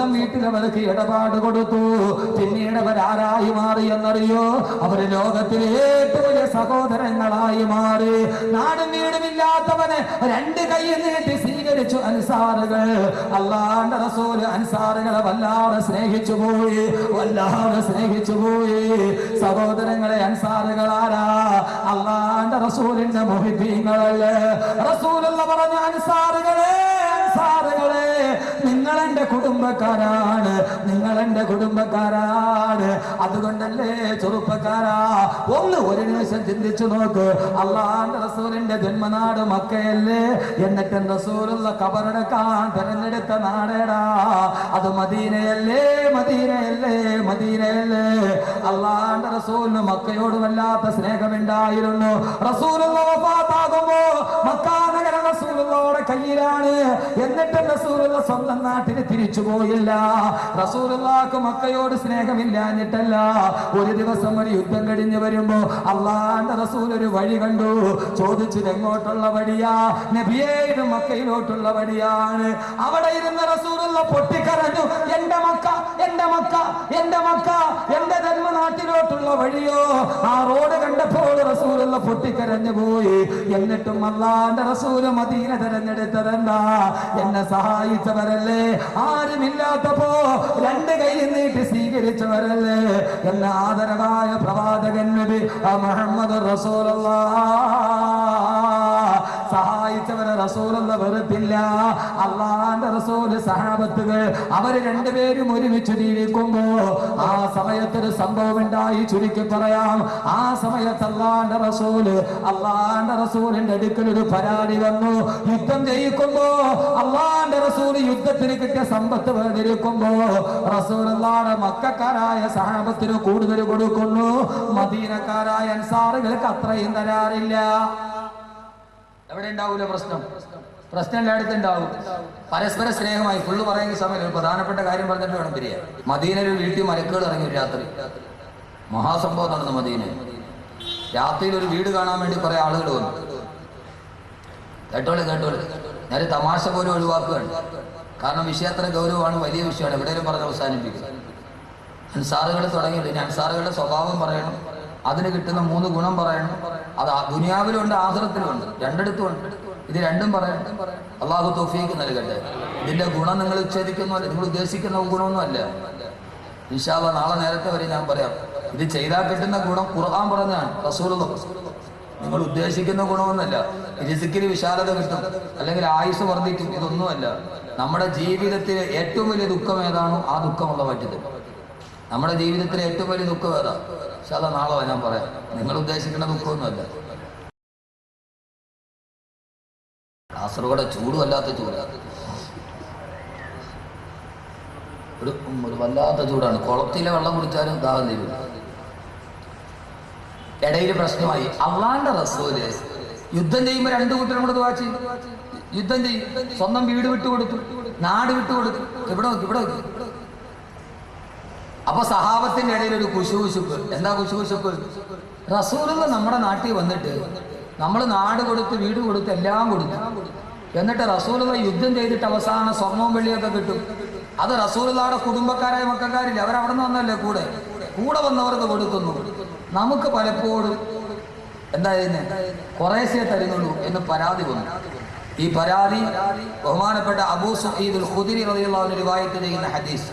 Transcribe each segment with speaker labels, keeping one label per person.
Speaker 1: സ്വന്തം വീട്ടിൽ അവർക്ക് ഇടപാട് കൊടുത്തു. പിന്നീട് അവരാരായി മാറി എന്നറിയോ? അവര് ലോകത്തിലെ ഏറ്റവും വലിയ സഹോദരങ്ങളായി മാറി. നാടും വീടുമില്ലാത്തവനെ രണ്ട് കൈ നീട്ടി സ്വീകരിച്ചു അൻസാറുകൾ. അല്ലാഹുവിന്റെ റസൂൽ അൻസാറുകളെ വല്ലാതെ സ്നേഹിച്ചു പോയി, വല്ലാതെ സ്നേഹിച്ചു പോയി. സഹോദരങ്ങളെ, അൻസാറുകളാരാ? അല്ലാഹുവിന്റെ റസൂലിന്റെ മുഹിബ്ബീങ്ങളല്ലേ. റസൂലുള്ള പറഞ്ഞു, അൻസാറുകളെ, അൻസാറുകളെ, നിങ്ങൾ എന്റെ കുടുംബക്കാരാണ്, നിങ്ങൾ എന്റെ കുടുംബക്കാരാണ്. അതുകൊണ്ടല്ലേ ചെറുപ്പക്കാരാ, ഒരു നിമിഷം ചിന്തിച്ചു നോക്ക്. അല്ലാഹുവിന്റെ റസൂലിന്റെ ജന്മനാട് മക്കയല്ലേ, എന്നിട്ട് റസൂലുള്ള ഖബറടക്കാൻ തിരഞ്ഞെടുത്ത നാടേടാ അത് മദീനയല്ലേ, മദീനയല്ലേ, മദീനയല്ലേ. അല്ലാഹുവിന്റെ റസൂലിന് മക്കയോട് വല്ലാത്ത സ്നേഹമുണ്ടായിരുന്നു. റസൂലുള്ള വഫാത്താകുമ്പോ മക്കാ നഗരം റസൂലുള്ളാഹിയുടെ കയ്യിലാണ്. എന്നിട്ട് റസൂലുള്ള സ്വന്തം നാട്ടിന് തിരിച്ചു പോയില്ല. റസൂലുള്ളാഹിക്ക് മക്കയോട് സ്നേഹമില്ലാഞ്ഞിട്ടല്ല. ഒരു ദിവസം ഒരു യുദ്ധം കഴിഞ്ഞു വരുമ്പോ അല്ലാഹുവിന്റെ റസൂൽ ഒരു വഴി കണ്ടു. ചോദിച്ചത് എങ്ങോട്ടുള്ള വഴിയാ? നബിയേ, ഇത് മക്കയിലോട്ടുള്ള വഴിയാണ്. അവിടെ ഇരുന്ന റസൂലുള്ള പൊട്ടിക്കരഞ്ഞു, എന്റെ മക്ക, എന്റെ മക്ക, എന്റെ മക്ക, എന്റെ ജന്മനാട്ടിലോട്ടുള്ള വഴിയോ? ആ റോഡ് കണ്ടപ്പോൾ റസൂലുള്ള പൊട്ടിക്കരഞ്ഞു പോയി. എന്നിട്ടും അല്ലാഹുവിന്റെ റസൂൽ മദീന തെരഞ്ഞെടുത്തതെന്താ? എന്നെ സഹായിച്ചവരല്ലേ, ആരുമില്ലാത്തപ്പോ രണ്ട് കൈ നീട്ടി സ്വീകരിച്ചവരല്ലേ, എന്ന ആദരവായ പ്രവാചകൻ നബി മുഹമ്മദ് റസൂലുള്ളാഹ് സഹായിച്ചവരെ റസൂലുള്ള വെറുത്തില്ല. അല്ലാഹുവിന്റെ റസൂൽ സഹാബത്തുകൾ അവര് രണ്ടുപേരും ഒരുമിച്ച് ജീവിക്കുമ്പോ ആ സമയത്തൊരു സംഭവം ഉണ്ടായി. ചുരുക്കി പറയാം, ആ സമയത്ത് അല്ലാഹുവിന്റെ റസൂലിന്റെ അടുക്കൽ ഒരു പരാതി വന്നു. യുദ്ധം ജയിക്കുമ്പോ അല്ലാഹുവിന്റെ റസൂൽ യുദ്ധത്തിന് കിട്ടിയ സമ്പത്ത് വേർതിരിക്കുമ്പോ റസൂലുള്ളാഹിയുടെ മക്കക്കാരായ സഹാബത്തിന് കൂടുതൽ കൊടുക്കുന്നു, മദീനക്കാരായ അൻസാറുകൾക്ക് അത്രയും തരാറില്ല. എവിടെ ഉണ്ടാവൂല പ്രശ്നം? പ്രശ്നം എല്ലായിടത്തും ഉണ്ടാവും. പരസ്പര സ്നേഹമായി ഫുള്ള് പറയുന്ന സമയം ഒരു പ്രധാനപ്പെട്ട കാര്യം പറഞ്ഞിട്ട് വേണം പിരിയാൻ. മദീനയിൽ ഒരു വീട്ടിൽ മലക്കുകൾ ഇറങ്ങി. ഒരു രാത്രി മഹാസംഭവം നടന്നു മദീനയിൽ. രാത്രിയിൽ ഒരു വീട് കാണാൻ വേണ്ടി കുറെ ആളുകൾ വന്നു. കേട്ടോളെ കേട്ടോളെ, നേരെ തമാശ പോലും ഒഴിവാക്കുകയാണ്. കാരണം വിഷയം അത്ര ഗൗരവമാണ്, വലിയ വിഷയമാണ്. എവിടെയും പറഞ്ഞ് അവസാനിപ്പിക്കുക. അൻസാറുകൾ തുടങ്ങിയിട്ട് ഇനി അൻസാറുകളുടെ സ്വഭാവം പറയണം, അതിന് കിട്ടുന്ന 3 ഗുണം പറയണം. അത് ദുനിയാവിലുണ്ട്, ആഖിറത്തിലുണ്ട്, രണ്ടിടത്തുമുണ്ട്. ഇത് രണ്ടും പറയണം. അള്ളാഹു തൗഫീഖ് നൽകട്ടെ. ഇതിന്റെ ഗുണം നിങ്ങൾ ഉച്ഛേദിക്കുന്നല്ല, നിങ്ങൾ ഉദ്ദേശിക്കുന്ന ഗുണമൊന്നും അല്ല. ഇൻഷാ അല്ലാഹ് നാളെ നേരത്തെ വരെ ഞാൻ പറയാം. ഇത് ചെയ്താൽ കിട്ടുന്ന ഗുണം ഖുർആൻ പറഞ്ഞാണ്, റസൂലുള്ളാഹി. നിങ്ങൾ ഉദ്ദേശിക്കുന്ന ഗുണമൊന്നുമല്ല. റിസ്കിന് വിശാലത കിട്ടും, അല്ലെങ്കിൽ ആയുസ് വർദ്ധിക്കും, ഇതൊന്നുമല്ല. നമ്മുടെ ജീവിതത്തിലെ ഏറ്റവും വലിയ ദുഃഖം ഏതാണോ ആ ദുഃഖമുള്ള പറ്റിയത്. നമ്മുടെ ജീവിതത്തിലെ ഏറ്റവും വലിയ ദുഃഖം ഏതാ? പക്ഷെ അതാ നാളെ ഞാൻ പറയാം. നിങ്ങൾ ഉദ്ദേശിക്കുന്ന ദുഃഖമൊന്നുമല്ല. കാസർഗോഡ് ചൂട് വല്ലാത്ത ചൂട്, ഒരു വല്ലാത്ത ചൂടാണ്. കുളത്തിലെ വെള്ളം കുടിച്ചാലും ദാഹം തീരും. ഇടയിൽ പ്രശ്നമായി. അള്ളാന്റെ റസൂല് യുദ്ധം ചെയ്യുമ്പോൾ 2 കൂട്ടരും കൂടെ ദുആ ചെയ്തു. യുദ്ധം ചെയ്യും, സ്വന്തം വീട് വിട്ടുകൊടുത്തു, നാട് വിട്ടുകൊടുത്തു. ഇവിടെ നോക്കി, ഇവിടെ നോക്കി. അപ്പൊ സഹാബത്തിന്റെ ഇടയിൽ ഒരു കുശുകുശുപ്പ്. എന്താ കുശുകുശുപ്പ്? റസൂലുള്ള നമ്മുടെ നാട്ടിൽ വന്നിട്ട് നമ്മൾ നാട് കൊടുത്ത്, വീട് കൊടുത്ത്, എല്ലാം കൊടുത്തു. എന്നിട്ട് റസൂലുള്ള യുദ്ധം ചെയ്തിട്ട് അവസാനം സ്വർണവും വെള്ളിയൊക്കെ കിട്ടും. അത് റസൂലുള്ളാഹിയുടെ കുടുംബക്കാരായ മക്കാരില്ല, അവരവിടെ നിന്ന് വന്നല്ലേ, കൂടെ വന്നവർക്ക് കൊടുക്കുന്നു. നമുക്ക് പലപ്പോഴും എന്തായിരുന്നു, കുറേശ്ശേ തരുന്നുള്ളൂ എന്ന് പരാതി വന്നു. ഈ പരാതി ബഹുമാനപ്പെട്ട അബൂ സഈദുൽ ഖുദരി റളിയല്ലാഹു അൻഹു റിവായത്ത് ചെയ്യുന്ന ഹദീസ്.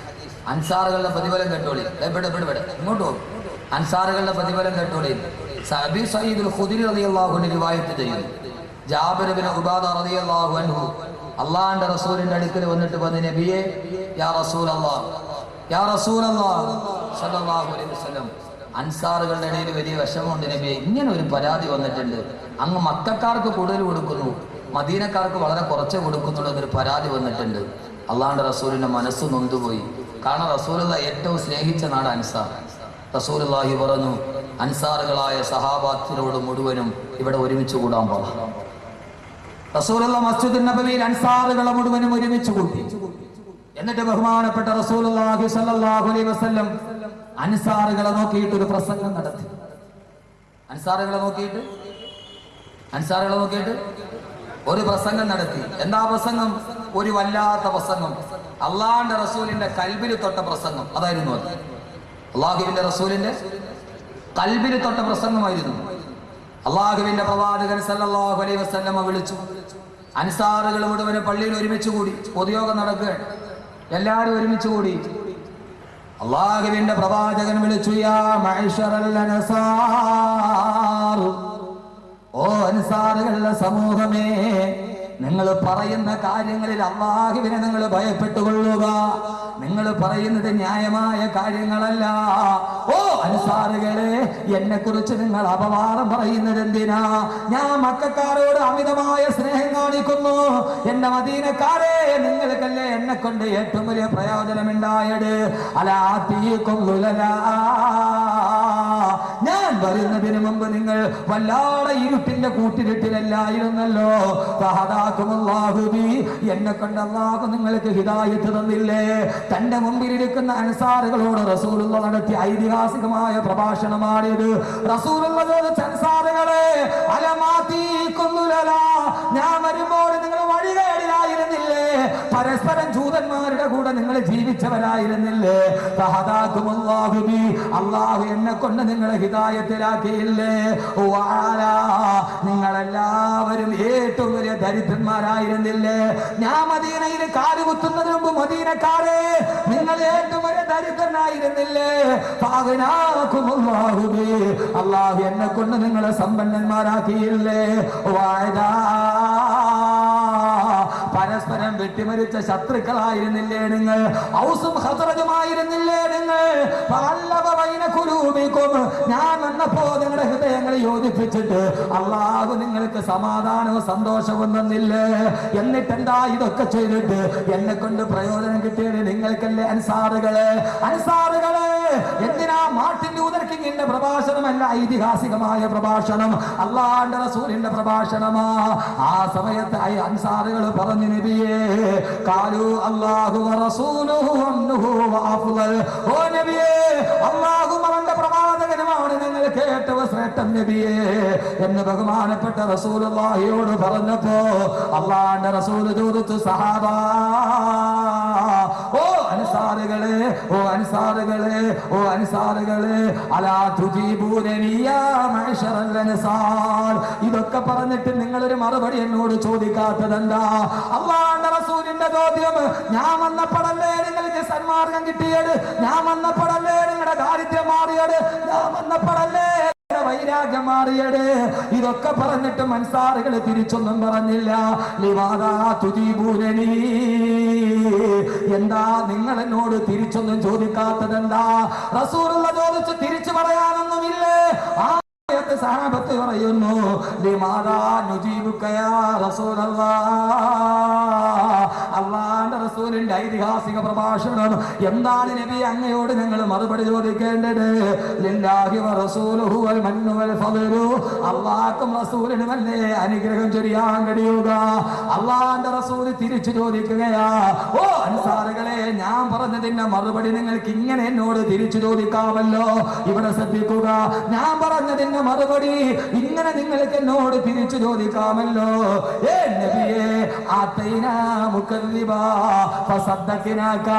Speaker 1: അൻസാറുകളുടെ പ്രതിഫലം കേട്ടോളി. ഇങ്ങോട്ട് പോകും. അൻസാറുകളുടെ പ്രതിഫലം കേട്ടോളി. അബൂ സഈദുൽ ഖുദരി റളിയല്ലാഹു അൻഹു റിവായത്ത് ചെയ്യുന്നു. ജാബിർ ഇബ്നു ഉബാദ റളിയല്ലാഹു അൻഹു അല്ലാഹുവിന്റെ റസൂലിന്റെ അടുക്കൽ വന്നിട്ട് പറഞ്ഞു, നബിയേ, യാ റസൂലല്ലാഹ്, യാ റസൂലല്ലാഹ് സല്ലല്ലാഹു അലൈഹി വസല്ലം, അൻസാറുകളുടെ ഇടയിൽ വലിയ വിഷമമുണ്ട് നബിയെ. ഇങ്ങനെ ഒരു പരാതി വന്നിട്ടുണ്ട്. അങ്ങ് മക്കക്കാർക്ക് കൂടുതൽ കൊടുക്കുന്നു, മദീനക്കാർക്ക് വളരെ കുറച്ച് കൊടുക്കുന്നുള്ളൂ എന്നൊരു പരാതി വന്നിട്ടുണ്ട്. അള്ളാഹുവിന്റെ റസൂലിന്റെ മനസ്സ് നൊന്തുപോയി. കാരണം റസൂലുള്ള ഏറ്റവും സ്നേഹിച്ച നാട് അൻസാർ. റസൂലുള്ളാഹി പറഞ്ഞു, അൻസാറുകളായ സഹാബാത്തിനോട് മുഴുവനും ഇവിടെ ഒരുമിച്ച് കൂടാൻ പറഞ്ഞു. റസൂലുള്ള മസ്ജിദ് നബവിയിൽ അൻസാറുകളെ മുഴുവനും ഒരുമിച്ച് കൂട്ടി. എന്നിട്ട് ബഹുമാനപ്പെട്ട റസൂലുള്ളാഹി സ്വല്ലല്ലാഹു അലൈഹി വസല്ലം അൻസാറുകളെ നോക്കിയിട്ട് ഒരു പ്രസംഗം നടത്തി. അൻസാറുകളെ നോക്കിയിട്ട് ഒരു പ്രസംഗം നടത്തി. എന്താ പ്രസംഗം? ഒരു വല്ലാത്ത പ്രസംഗം. അള്ളാഹുവിന്റെ റസൂലിന്റെ കൽബിൽ തൊട്ട പ്രസംഗം അതായിരുന്നു അത്. അള്ളാഹുവിന്റെ റസൂലിന്റെ കൽബിൽ തൊട്ട പ്രസംഗമായിരുന്നു. അള്ളാഹുവിന്റെ പ്രവാചകൻ സല്ലല്ലാഹു അലൈഹി വസല്ലമ വിളിച്ചു. അൻസാറുകൾ മുഴുവനും പള്ളിയിൽ ഒരുമിച്ച് കൂടി. പൊതുയോഗം നടക്കുകയാണ്. എല്ലാവരും ഒരുമിച്ച് കൂടി. അള്ളാഹുവിന്റെ പ്രവാചകൻ വിളിച്ചു, യാ മഅ്ശറൽ അൻസാർ, ഓ അൻസാറുകളുടെ സമൂഹമേ, നിങ്ങൾ പറയുന്ന കാര്യങ്ങളിൽ അല്ലാഹുവിനെ നിങ്ങൾ ഭയപ്പെട്ടുകൊള്ളുക. നിങ്ങൾ പറയുന്നത് ന്യായമായ കാര്യങ്ങളല്ല. ഓ അൻസാറുകളെ, എന്നെ കുറിച്ച് നിങ്ങൾ അപവാദം പറയുന്നത് എന്തിനാ? ഞാൻ മക്കക്കാരോട് അമിതമായ സ്നേഹം കാണിക്കുന്നു. എന്റെ മദീനക്കാരെ, നിങ്ങൾക്കല്ലേ എന്നെ കൊണ്ട് ഏറ്റവും വലിയ പ്രയോജനമുണ്ടായത്. ഞാൻ വരുന്നതിന് മുമ്പ് നിങ്ങൾ വല്ലാതെ ഇരുട്ടിന്റെ കൂട്ടിരുട്ടിലല്ലായിരുന്നല്ലോ. എന്നെ കൊണ്ട് അല്ലാഹു നിങ്ങൾക്ക് ഹിദായത്ത് തന്നില്ലേ? തന്റെ മുമ്പിലിരിക്കുന്ന അൻസാറുകളോട് റസൂലുള്ള നടത്തിയ ഐതിഹാസികമായ പ്രഭാഷണമാണിത്. റസൂലുള്ള അൻസാറുകളെ, ഞാൻ വരുമ്പോൾ നിങ്ങൾ വഴികേടിലായിരുന്നില്ലേ? പരസ്പരം ജൂതന്മാരുടെ കൂടെ നിങ്ങൾ ജീവിച്ചവരായിരുന്നില്ലേ? അല്ലാഹു എന്നെ കൊണ്ട് നിങ്ങളെ ഹിദായത്തിലാക്കിയില്ലേ? നിങ്ങളെല്ലാവരും ഏറ്റവും വലിയ ദരിദ്രന്മാരായിരുന്നില്ലേ? ഞാൻ മദീനയിൽ കാലുകുത്തുന്നതിന് മുമ്പ് മദീനക്കാരെ, നിങ്ങൾ ഏറ്റവും വലിയ ദരിദ്രനായിരുന്നില്ലേ? അല്ലാഹു എന്നെ കൊണ്ട് നിങ്ങളെ സമ്പന്നന്മാരാക്കിയില്ലേ? പരസ്പരം വെട്ടിമരിച്ച ശത്രുക്കളായിരുന്നില്ലേ നിങ്ങൾ? ഔസും ഖദറജുമായിരുന്നില്ലേ നിങ്ങൾ? ഞാൻ വന്നപ്പോ നിങ്ങളുടെ ഹൃദയങ്ങളെ യോജിപ്പിച്ചിട്ട് അല്ലാഹു നിങ്ങൾക്ക് സമാധാനവും സന്തോഷവും തന്നില്ലേ? എന്നിട്ടെന്താ ഇതൊക്കെ ചെയ്തിട്ട് എന്നെ കൊണ്ട് പ്രയോജനം കിട്ടിയത് നിങ്ങൾക്കല്ലേ? അൻസാറുകളെ, എന്തിനാ മാർട്ടിൻ ലൂതർ കിങ്ങിന്റെ പ്രഭാഷണമല്ല ഐതിഹാസികമായ പ്രഭാഷണം, അല്ലാഹുവിന്റെ റസൂലിന്റെ പ്രഭാഷണമാ. ആ സമയത്ത് അൻസാറുകൾ പറഞ്ഞു, നബിയേ, ഖാലു അല്ലാഹു വറസൂലുഹു അൻഹു വഅഫ്ളൽ. ഓ നബിയേ, അല്ലാഹുവും അവന്റെ പ്രവാചകനുമാണ് നിങ്ങൾക്ക് ഏറ്റവും ശ്രേഷ്ഠൻ നബിയേ എന്ന് ബഹുമാനപ്പെട്ട റസൂലുള്ളാഹിയോട് പറഞ്ഞപ്പോ അല്ലാഹുവിന്റെ റസൂൽ ചോദിച്ചു, സഹാബാ, ഓ അൻസാറുകളെ, ഓ അൻസാറുകളെ, ഓ അൻസാറുകളെ, അലാ തുജീബൂനനി യാ മഅ്ശറൽ അൻസാർ. ഇതൊക്കെ പറഞ്ഞിട്ട് നിങ്ങളൊരു മറുപടി എന്നോട് ചോദിക്കാത്തതെന്താ? അല്ലാഹുവിന്റെ റസൂലിന്റെ ചോദ്യം, ഞാൻ വന്നപ്പോഴല്ലേ നിങ്ങൾക്ക് സന്മാർഗം കിട്ടിയത്? ഞാൻ വന്നപ്പോഴല്ലേ നിങ്ങളുടെ ദാരിദ്ര്യം മാറിയത്? ഞാൻ വന്നപ്പോഴല്ലേ വൈരാഗ്യം മാറിയത്? ഇതൊക്കെ പറഞ്ഞിട്ട് അൻസാറുകൾ തിരിച്ചൊന്നും പറഞ്ഞില്ല. ലിമാദാ തുജീബൂനനി, എന്താ നിങ്ങൾ എന്നോട് തിരിച്ചൊന്നും ചോദിക്കാത്തതെന്താ? റസൂലുള്ള ചോദിച്ചു തിരിച്ചു പറയാനൊന്നുമില്ലേ? സഹാബത്ത് പറയുന്നു, അല്ലാഹുവിന്റെ റസൂലിന്റെ ഐതിഹാസിക പ്രഭാഷണം എന്താണ് നബി? അങ്ങയോട് ഞങ്ങൾ മറുപടി ചോദിക്കേണ്ടത്, ലില്ലാഹി വറസൂലുഹു വൽ മന്നു വൽ ഫദ്ലു, അല്ലാഹുവും റസൂലിനുമല്ലേ അനുഗ്രഹം ചൊരിയാൻ കഴിയുക? അല്ലാഹുവിന്റെ റസൂൽ തിരിച്ചു ചോദിക്കുകയാ, ഓ അൻസാറുകളെ, ഞാൻ പറഞ്ഞതിന്റെ മറുപടി നിങ്ങൾക്ക് ഇങ്ങനെ എന്നോട് തിരിച്ചു ചോദിക്കാമല്ലോ. ഇവിടെ ശ്രദ്ധിക്കുക, ഞാൻ പറഞ്ഞതിന്റെ മറുപടി ഇങ്ങനെ നിങ്ങൾക്ക് എന്നോട് തിരിച്ചു ചോദിക്കാമല്ലോ. ഏ നബിയേ, ആതൈനാ മുകല്ലിബാ ഫസദ്ദഖനാക,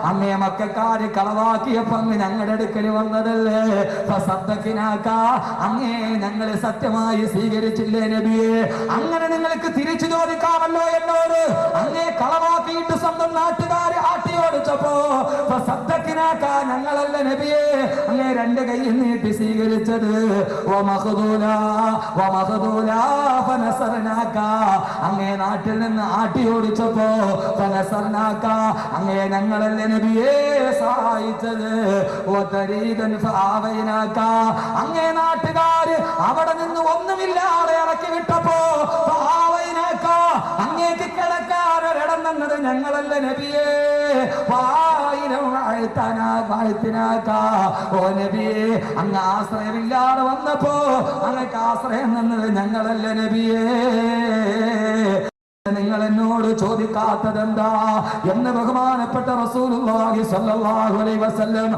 Speaker 1: അങ്ങേ മക്കക്കാരെ കളവാക്കിയപ്പോൾ അങ്ങ് ഞങ്ങളുടെ അടുക്കൽ വന്നതല്ലേ? ഫസദ്ദഖനാക, അങ്ങേ ഞങ്ങൾ സത്യമായി സ്വീകരിച്ചില്ലേ നബിയേ? അങ്ങനെ നിങ്ങൾക്ക് തിരിച്ചു ചോദിക്കാമല്ലോ എന്നോട്. അങ്ങേ കളവാക്കിയിട്ട് സ്വന്തം നാട്ടുകാരെ ആട്ടിയോടിച്ചപ്പോ ഫസദ്ദഖനാക, ഞങ്ങളല്ല നബിയേ അങ്ങേ രണ്ട് കൈയിൽ നീട്ടി സ്വീകരിച്ചത്. അങ്ങേ നാട്ടിൽ നിന്ന് ആട്ടിയോടിച്ചപ്പോ അങ്ങേ ഞങ്ങളല്ലേ നബിയെ സഹായിച്ചത്. അങ്ങേ നാട്ടുകാര് അവിടെ നിന്ന് ഒന്നുമില്ലാതെ ഇറക്കി വിട്ടപ്പോ അങ്ങേക്ക് കിടക്കാനൊരിടം തന്നത് ഞങ്ങളല്ല നബിയേ. ഓ നബിയേ, അങ്ങ് ആശ്രയമില്ലാതെ വന്നപ്പോ അങ്ങക്ക് ആശ്രയം തന്നത് ഞങ്ങളല്ല നബിയേ. നിങ്ങൾ എന്നോട് ചോദിക്കാത്തതെന്താ എന്ന് ബഹുമാനപ്പെട്ട റസൂലുള്ളാഹി സ്വല്ലല്ലാഹു അലൈഹി വസല്ലം